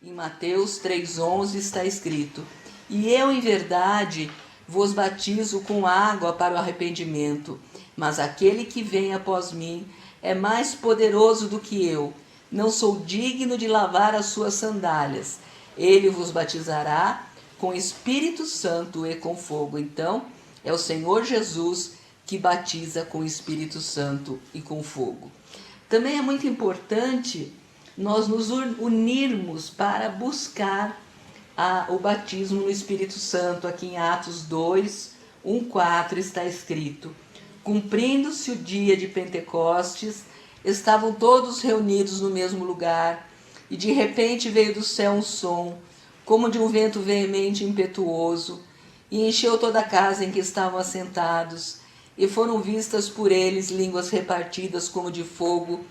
Em Mateus 3,11 está escrito: E eu, em verdade, vos batizo com água para o arrependimento, mas aquele que vem após mim é mais poderoso do que eu. Não sou digno de lavar as suas sandálias. Ele vos batizará com Espírito Santo e com fogo. Então, é o Senhor Jesus que batiza com Espírito Santo e com fogo. Também é muito importante nós nos unirmos para buscar o batismo no Espírito Santo. Aqui em Atos 2, 1:4 está escrito: Cumprindo-se o dia de Pentecostes, estavam todos reunidos no mesmo lugar, e de repente veio do céu um som, como de um vento veemente e impetuoso, e encheu toda a casa em que estavam assentados, e foram vistas por eles línguas repartidas como de fogo,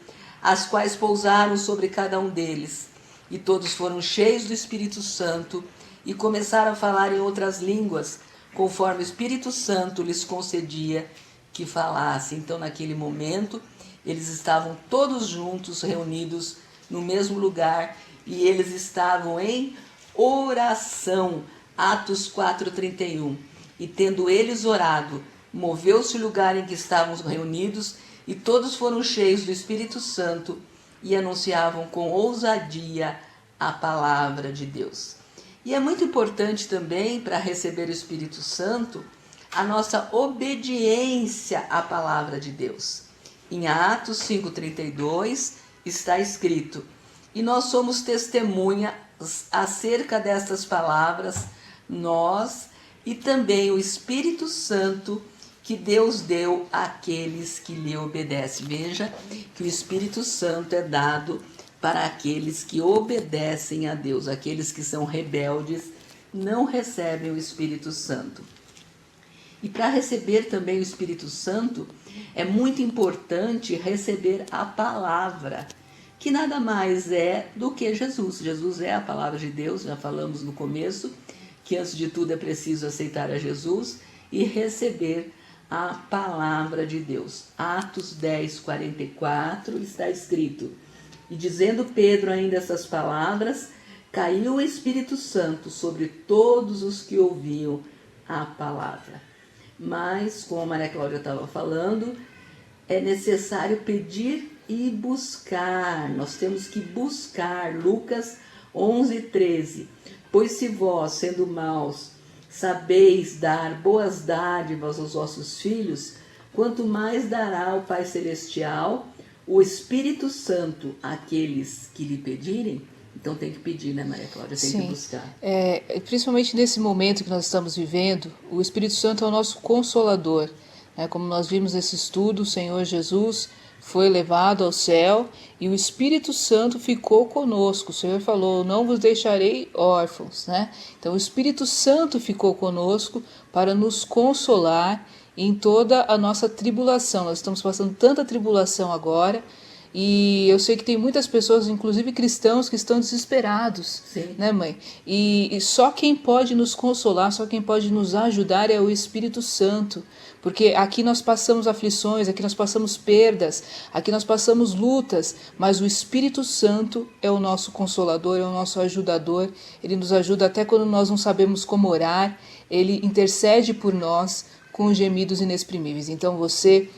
as quais pousaram sobre cada um deles. E todos foram cheios do Espírito Santo e começaram a falar em outras línguas, conforme o Espírito Santo lhes concedia que falassem. Então, naquele momento, eles estavam todos juntos, reunidos no mesmo lugar, e eles estavam em oração. Atos 4:31. E tendo eles orado, moveu-se o lugar em que estavam reunidos, e todos foram cheios do Espírito Santo e anunciavam com ousadia a palavra de Deus. E é muito importante também, para receber o Espírito Santo, a nossa obediência à palavra de Deus. Em Atos 5:32 está escrito: E nós somos testemunhas acerca destas palavras, nós e também o Espírito Santo que Deus deu àqueles que lhe obedecem. Veja que o Espírito Santo é dado para aqueles que obedecem a Deus. Aqueles que são rebeldes não recebem o Espírito Santo. E para receber também o Espírito Santo, é muito importante receber a palavra, que nada mais é do que Jesus. Jesus é a palavra de Deus, já falamos no começo, que antes de tudo é preciso aceitar a Jesus e receber a palavra de Deus. Atos 10:44 está escrito: E dizendo Pedro ainda essas palavras, caiu o Espírito Santo sobre todos os que ouviam a palavra. Mas, como a Maria Cláudia estava falando, é necessário pedir e buscar. Nós temos que buscar. Lucas 11:13. Pois se vós, sendo maus, sabeis dar boas dádivas aos vossos filhos, quanto mais dará o Pai Celestial o Espírito Santo àqueles que lhe pedirem? Então tem que pedir, né, Maria Cláudia? Tem que buscar. Principalmente nesse momento que nós estamos vivendo, o Espírito Santo é o nosso consolador. Como nós vimos nesse estudo, o Senhor Jesus foi levado ao céu e o Espírito Santo ficou conosco. O Senhor falou: não vos deixarei órfãos. Então o Espírito Santo ficou conosco para nos consolar em toda a nossa tribulação. Nós estamos passando tanta tribulação agora, e eu sei que tem muitas pessoas, inclusive cristãos, que estão desesperados. Sim. Né, mãe? E só quem pode nos consolar, só quem pode nos ajudar é o Espírito Santo. Porque aqui nós passamos aflições, aqui nós passamos perdas, aqui nós passamos lutas, mas o Espírito Santo é o nosso consolador, é o nosso ajudador. Ele nos ajuda até quando nós não sabemos como orar, ele intercede por nós com gemidos inexprimíveis. Então você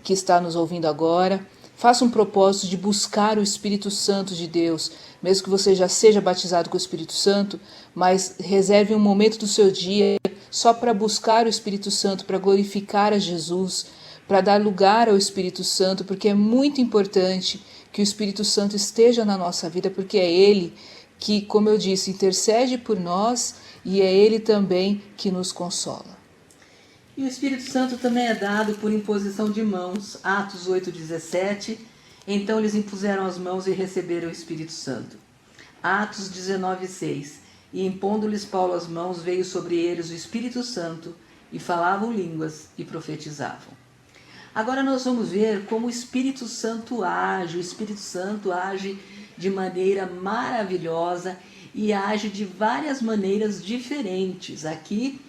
que está nos ouvindo agora, faça um propósito de buscar o Espírito Santo de Deus, mesmo que você já seja batizado com o Espírito Santo, mas reserve um momento do seu dia só para buscar o Espírito Santo, para glorificar a Jesus, para dar lugar ao Espírito Santo, porque é muito importante que o Espírito Santo esteja na nossa vida, porque é Ele que, como eu disse, intercede por nós e é Ele também que nos consola. E o Espírito Santo também é dado por imposição de mãos. Atos 8:17. Então eles impuseram as mãos e receberam o Espírito Santo. Atos 19:6. E impondo-lhes Paulo as mãos, veio sobre eles o Espírito Santo, e falavam línguas e profetizavam. Agora nós vamos ver como o Espírito Santo age. O Espírito Santo age de maneira maravilhosa e age de várias maneiras diferentes. Aqui,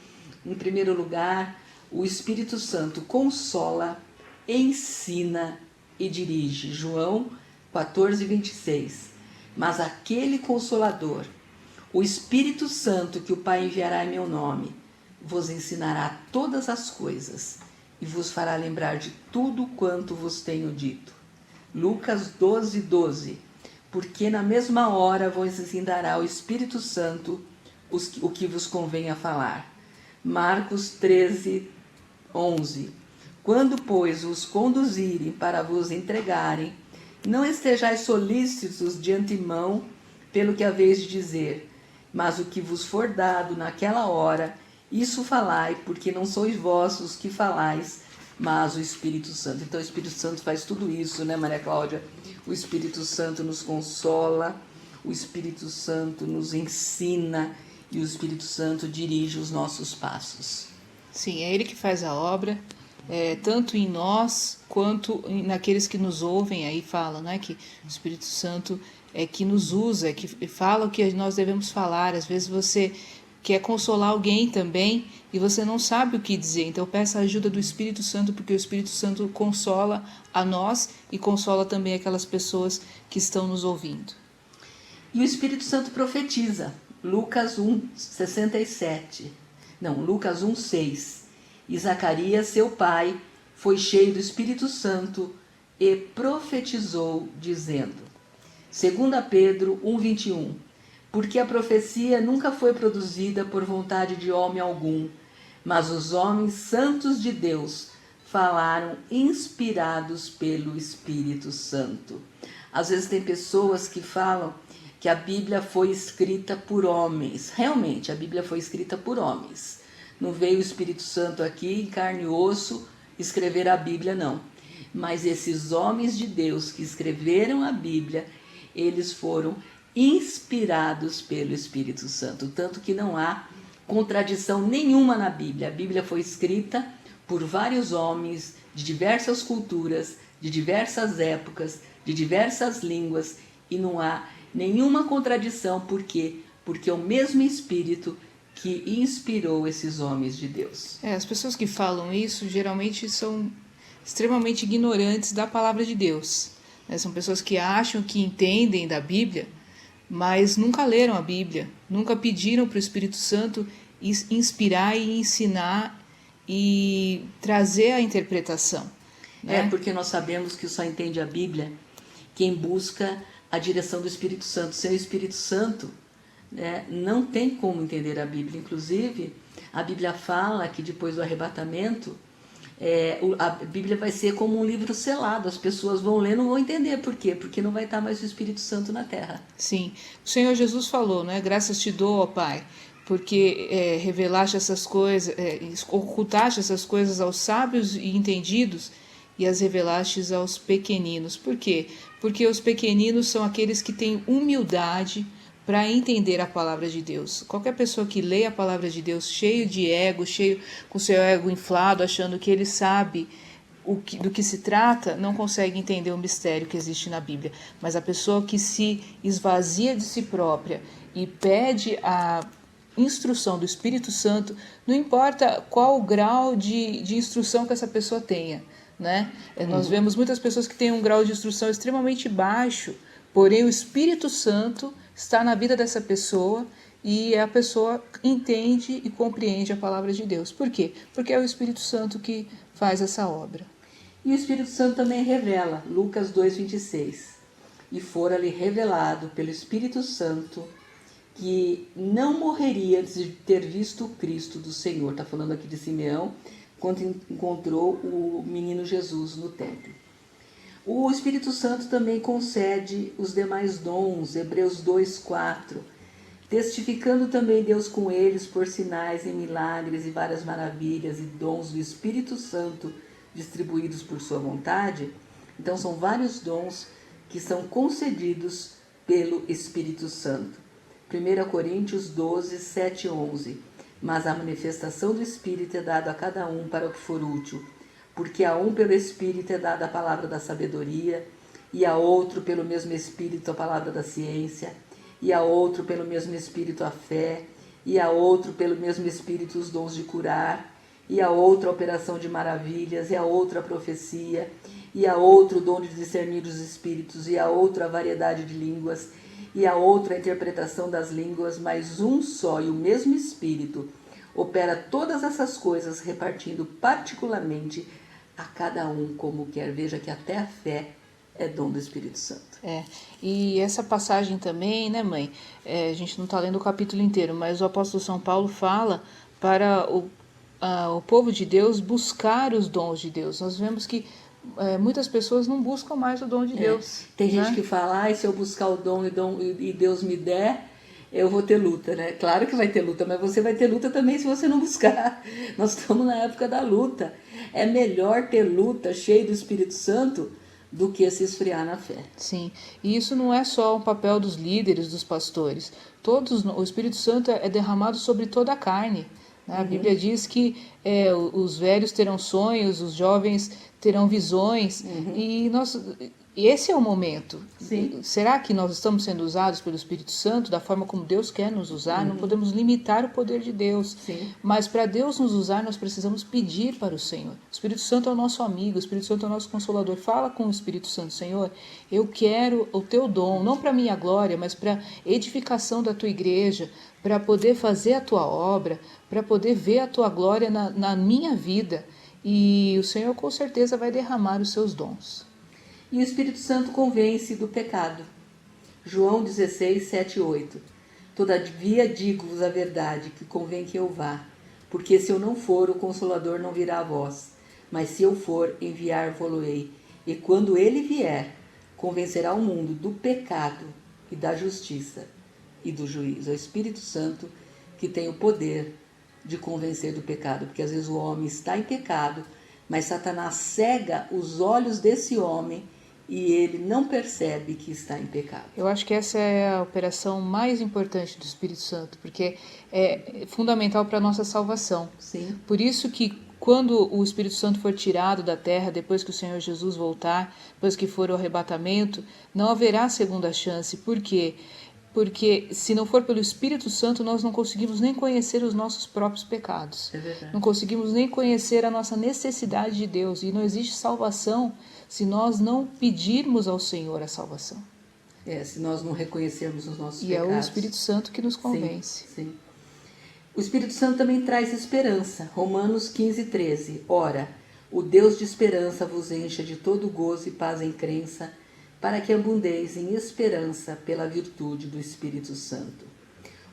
em primeiro lugar, o Espírito Santo consola, ensina e dirige. João 14:26. Mas aquele Consolador, o Espírito Santo que o Pai enviará em meu nome, vos ensinará todas as coisas e vos fará lembrar de tudo quanto vos tenho dito. Lucas 12, 12. Porque na mesma hora vos ensinará o Espírito Santo o que vos convém a falar. Marcos 13, 11. Quando, pois, os conduzirem para vos entregarem, não estejais solícitos de antemão pelo que haveis de dizer, mas o que vos for dado naquela hora, isso falai, porque não sois vós os que falais, mas o Espírito Santo. Então o Espírito Santo faz tudo isso, né, Maria Cláudia? O Espírito Santo nos consola, o Espírito Santo nos ensina e o Espírito Santo dirige os nossos passos. Sim, é Ele que faz a obra, tanto em nós quanto naqueles que nos ouvem. Aí fala, né, que o Espírito Santo é que nos usa, é que fala o que nós devemos falar. Às vezes você quer consolar alguém também e você não sabe o que dizer. Então peça a ajuda do Espírito Santo, porque o Espírito Santo consola a nós e consola também aquelas pessoas que estão nos ouvindo. E o Espírito Santo profetiza. Lucas 1, 67. Não, Lucas 1, 6. E Zacarias, seu pai, foi cheio do Espírito Santo e profetizou, dizendo. 2 Pedro 1, 21. Porque a profecia nunca foi produzida por vontade de homem algum, mas os homens santos de Deus falaram inspirados pelo Espírito Santo. Às vezes tem pessoas que falam que a Bíblia foi escrita por homens. Realmente, a Bíblia foi escrita por homens. Não veio o Espírito Santo aqui em carne e osso escrever a Bíblia, não. Mas esses homens de Deus que escreveram a Bíblia, eles foram inspirados pelo Espírito Santo. Tanto que não há contradição nenhuma na Bíblia. A Bíblia foi escrita por vários homens de diversas culturas, de diversas épocas, de diversas línguas, e não há nenhuma contradição. Por quê? Porque é o mesmo Espírito que inspirou esses homens de Deus. As pessoas que falam isso geralmente são extremamente ignorantes da palavra de Deus. São pessoas que acham que entendem da Bíblia, mas nunca leram a Bíblia, nunca pediram para o Espírito Santo inspirar e ensinar e trazer a interpretação. Né? Porque nós sabemos que só entende a Bíblia quem busca a direção do Espírito Santo. Sem o Espírito Santo, não tem como entender a Bíblia. Inclusive, a Bíblia fala que depois do arrebatamento, a Bíblia vai ser como um livro selado. As pessoas vão ler, não vão entender. Por quê? Porque não vai estar mais o Espírito Santo na terra. Sim, o Senhor Jesus falou, né? Graças te dou, ó Pai, porque revelaste essas coisas, ocultaste essas coisas aos sábios e entendidos e as revelastes aos pequeninos. Por quê? Porque os pequeninos são aqueles que têm humildade para entender a palavra de Deus. Qualquer pessoa que lê a palavra de Deus cheio de ego, cheio com seu ego inflado, achando que ele sabe do que se trata, não consegue entender o mistério que existe na Bíblia. Mas a pessoa que se esvazia de si própria e pede a instrução do Espírito Santo, não importa qual o grau de instrução que essa pessoa tenha, né? Nós vemos muitas pessoas que têm um grau de instrução extremamente baixo, porém o Espírito Santo está na vida dessa pessoa e a pessoa entende e compreende a palavra de Deus. Por quê? Porque é o Espírito Santo que faz essa obra. E o Espírito Santo também revela, Lucas 2,26. E fora-lhe revelado pelo Espírito Santo que não morreria antes de ter visto o Cristo do Senhor. Está falando aqui de Simeão, quando encontrou o menino Jesus no templo. O Espírito Santo também concede os demais dons, Hebreus 2,4, testificando também Deus com eles por sinais e milagres e várias maravilhas e dons do Espírito Santo distribuídos por sua vontade. Então são vários dons que são concedidos pelo Espírito Santo. 1 Coríntios 12, 7 e 11. Mas a manifestação do Espírito é dada a cada um para o que for útil, porque a um pelo Espírito é dada a palavra da sabedoria, e a outro pelo mesmo Espírito a palavra da ciência, e a outro pelo mesmo Espírito a fé, e a outro pelo mesmo Espírito os dons de curar, e a outra a operação de maravilhas, e a outra a profecia, e a outro o dom de discernir os espíritos, e a outra a variedade de línguas, e a outra a interpretação das línguas, mas um só e o mesmo Espírito opera todas essas coisas, repartindo particularmente a cada um como quer. Veja que até a fé é dom do Espírito Santo. E essa passagem também, né, mãe? A gente não está lendo o capítulo inteiro, mas o apóstolo São Paulo fala para o povo de Deus buscar os dons de Deus. Nós vemos que muitas pessoas não buscam mais o dom de Deus. Tem né? gente que fala, se eu buscar o dom e Deus me der, eu vou ter luta, né? Claro que vai ter luta, mas você vai ter luta também se você não buscar. Nós estamos na época da luta. É melhor ter luta cheio do Espírito Santo do que se esfriar na fé. Sim, e isso não é só um papel dos líderes, dos pastores. O Espírito Santo é derramado sobre toda a carne. Né? A Bíblia diz que os velhos terão sonhos, os jovens terão visões, e esse é o momento. Sim. Será que nós estamos sendo usados pelo Espírito Santo da forma como Deus quer nos usar? Não podemos limitar o poder de Deus. Sim. Mas para Deus nos usar, nós precisamos pedir para o Senhor. O Espírito Santo é o nosso amigo, o Espírito Santo é o nosso consolador. Fala com o Espírito Santo, Senhor, eu quero o teu dom, não para minha glória, mas para edificação da tua igreja, para poder fazer a tua obra, para poder ver a tua glória na minha vida. E o Senhor com certeza vai derramar os seus dons. E o Espírito Santo convence do pecado. João 16, 7 e 8. Todavia digo-vos a verdade, que convém que eu vá, porque se eu não for, o Consolador não virá a vós, mas se eu for, enviar-vos-ei. E quando ele vier, convencerá o mundo do pecado e da justiça e do juízo. É o Espírito Santo que tem o poder de convencer do pecado, porque às vezes o homem está em pecado, mas Satanás cega os olhos desse homem e ele não percebe que está em pecado. Eu acho que essa é a operação mais importante do Espírito Santo, porque é fundamental para a nossa salvação. Sim. Por isso que quando o Espírito Santo for tirado da terra, depois que o Senhor Jesus voltar, depois que for o arrebatamento, não haverá segunda chance. Por quê? Porque se não for pelo Espírito Santo, nós não conseguimos nem conhecer os nossos próprios pecados. É verdade. Não conseguimos nem conhecer a nossa necessidade de Deus. E não existe salvação se nós não pedirmos ao Senhor a salvação. Se nós não reconhecermos os nossos E pecados. é o Espírito Santo que nos convence. Sim. O Espírito Santo também traz esperança. Romanos 15, 13. Ora, o Deus de esperança vos encha de todo gozo e paz em crença, para que abundeis em esperança pela virtude do Espírito Santo.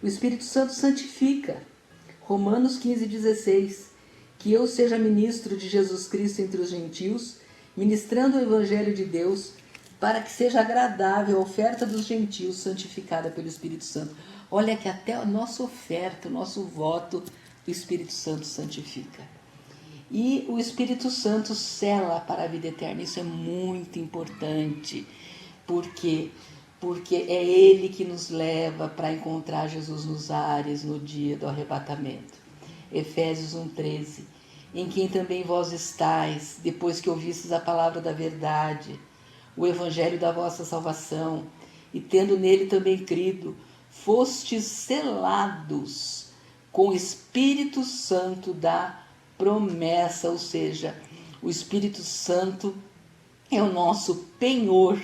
O Espírito Santo santifica. Romanos 15, 16. Que eu seja ministro de Jesus Cristo entre os gentios, ministrando o Evangelho de Deus, para que seja agradável a oferta dos gentios, santificada pelo Espírito Santo. Olha que até a nossa oferta, o nosso voto, o Espírito Santo santifica. E o Espírito Santo sela para a vida eterna. Isso é muito importante. Por quê? Porque é Ele que nos leva para encontrar Jesus nos ares no dia do arrebatamento. Efésios 1,13. Em quem também vós estáis, depois que ouvistes a palavra da verdade, o evangelho da vossa salvação, e tendo nele também crido, fostes selados com o Espírito Santo da promessa, ou seja, o Espírito Santo é o nosso penhor.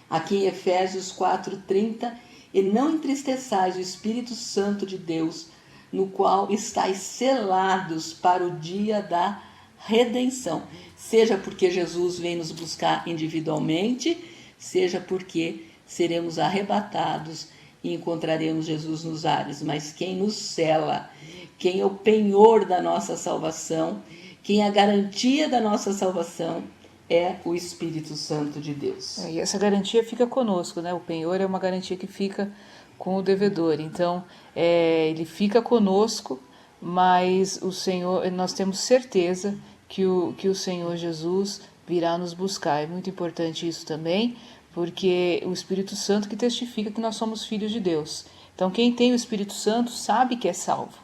Aqui em Efésios 4,30, e não entristeçais o Espírito Santo de Deus, no qual estáis selados para o dia da redenção. Seja porque Jesus vem nos buscar individualmente, seja porque seremos arrebatados e encontraremos Jesus nos ares. Mas quem nos sela, quem é o penhor da nossa salvação, quem é a garantia da nossa salvação, é o Espírito Santo de Deus. E essa garantia fica conosco, né? O penhor é uma garantia que fica com o devedor. Então, ele fica conosco, mas o Senhor, nós temos certeza que o Senhor Jesus virá nos buscar. É muito importante isso também, porque o Espírito Santo que testifica que nós somos filhos de Deus. Então, quem tem o Espírito Santo sabe que é salvo,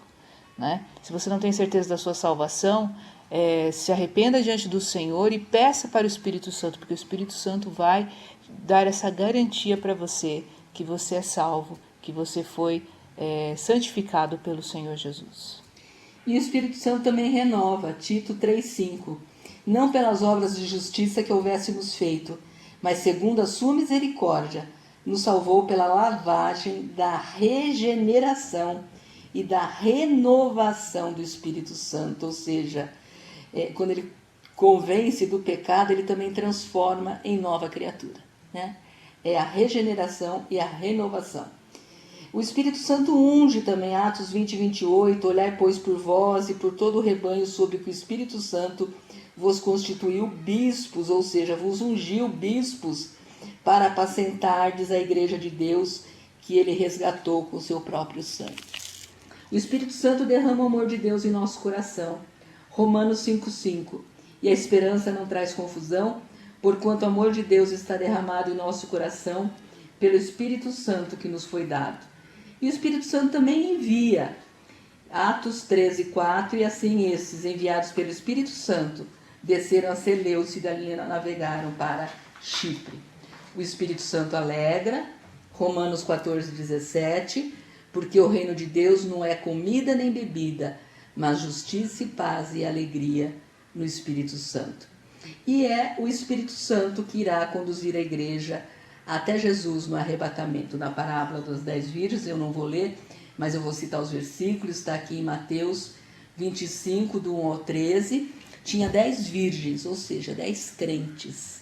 né? Se você não tem certeza da sua salvação, se arrependa diante do Senhor e peça para o Espírito Santo, porque o Espírito Santo vai dar essa garantia para você, que você é salvo, que você foi santificado pelo Senhor Jesus. E o Espírito Santo também renova, Tito 3,5. Não pelas obras de justiça que houvéssemos feito, mas segundo a sua misericórdia, nos salvou pela lavagem da regeneração e da renovação do Espírito Santo, ou seja, quando ele convence do pecado, ele também transforma em nova criatura, né? É a regeneração e a renovação. O Espírito Santo unge também, Atos 20, 28, olhai, pois, por vós e por todo o rebanho sobre que o Espírito Santo vos constituiu bispos, ou seja, vos ungiu bispos para apacentardes a igreja de Deus que ele resgatou com o seu próprio sangue. O Espírito Santo derrama o amor de Deus em nosso coração. Romanos 5,5. E a esperança não traz confusão, porquanto o amor de Deus está derramado em nosso coração pelo Espírito Santo que nos foi dado. E o Espírito Santo também envia. Atos 13:4. E assim esses, enviados pelo Espírito Santo, desceram a Seleucia e dali navegaram para Chipre. O Espírito Santo alegra. Romanos 14:17. Porque o reino de Deus não é comida nem bebida, mas justiça e paz e alegria no Espírito Santo. E é o Espírito Santo que irá conduzir a igreja até Jesus no arrebatamento. Na parábola das 10 virgens, eu não vou ler, mas eu vou citar os versículos, está aqui em Mateus 25, do 1 ao 13. Tinha 10 virgens, ou seja, 10 crentes.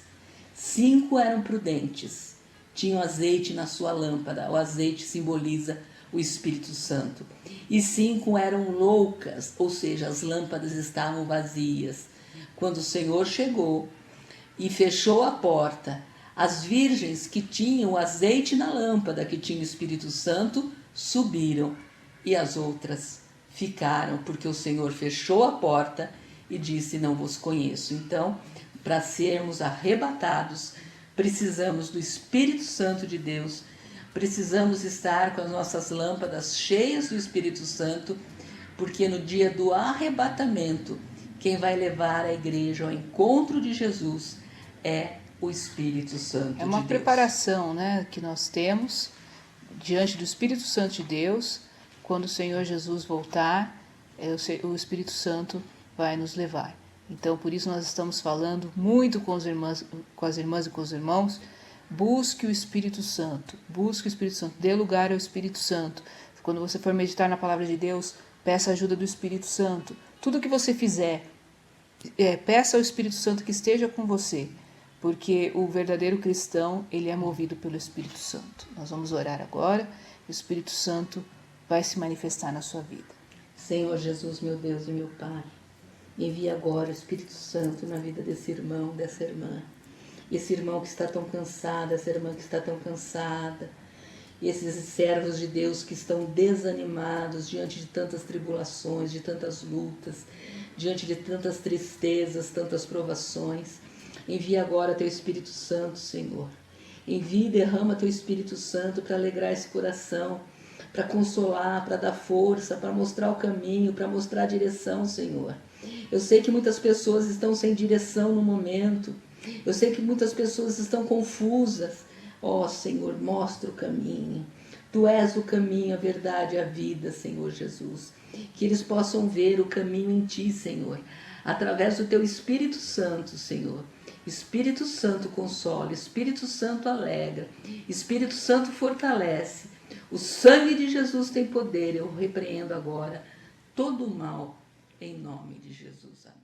5 eram prudentes, tinham azeite na sua lâmpada. O azeite simboliza o Espírito Santo. E 5 eram loucas, ou seja, as lâmpadas estavam vazias. Quando o Senhor chegou e fechou a porta, as virgens que tinham azeite na lâmpada, que tinham o Espírito Santo, subiram, e as outras ficaram, porque o Senhor fechou a porta e disse: não vos conheço. Então, para sermos arrebatados, precisamos do Espírito Santo de Deus. Precisamos estar com as nossas lâmpadas cheias do Espírito Santo, porque no dia do arrebatamento, quem vai levar a igreja ao encontro de Jesus é o Espírito Santo de Deus. É uma preparação, né, que nós temos diante do Espírito Santo de Deus. Quando o Senhor Jesus voltar, o Espírito Santo vai nos levar. Então, por isso nós estamos falando muito com as irmãs e com os irmãos. Busque o Espírito Santo, dê lugar ao Espírito Santo. Quando você for meditar na palavra de Deus, peça a ajuda do Espírito Santo. Tudo que você fizer, peça ao Espírito Santo que esteja com você, porque o verdadeiro cristão, ele é movido pelo Espírito Santo. Nós vamos orar agora, o Espírito Santo vai se manifestar na sua vida. Senhor Jesus, meu Deus e meu Pai, envia agora o Espírito Santo na vida desse irmão, dessa irmã. Esse irmão que está tão cansado, essa irmã que está tão cansada, esses servos de Deus que estão desanimados diante de tantas tribulações, de tantas lutas, diante de tantas tristezas, tantas provações. Envia agora teu Espírito Santo, Senhor. Envia e derrama teu Espírito Santo para alegrar esse coração, para consolar, para dar força, para mostrar o caminho, para mostrar a direção, Senhor. Eu sei que muitas pessoas estão sem direção no momento. Eu sei que muitas pessoas estão confusas. Ó, Senhor, mostra o caminho. Tu és o caminho, a verdade e a vida, Senhor Jesus. Que eles possam ver o caminho em Ti, Senhor, através do Teu Espírito Santo, Senhor. Espírito Santo consola, Espírito Santo alegra, Espírito Santo fortalece. O sangue de Jesus tem poder. Eu repreendo agora todo o mal, em nome de Jesus. Amém.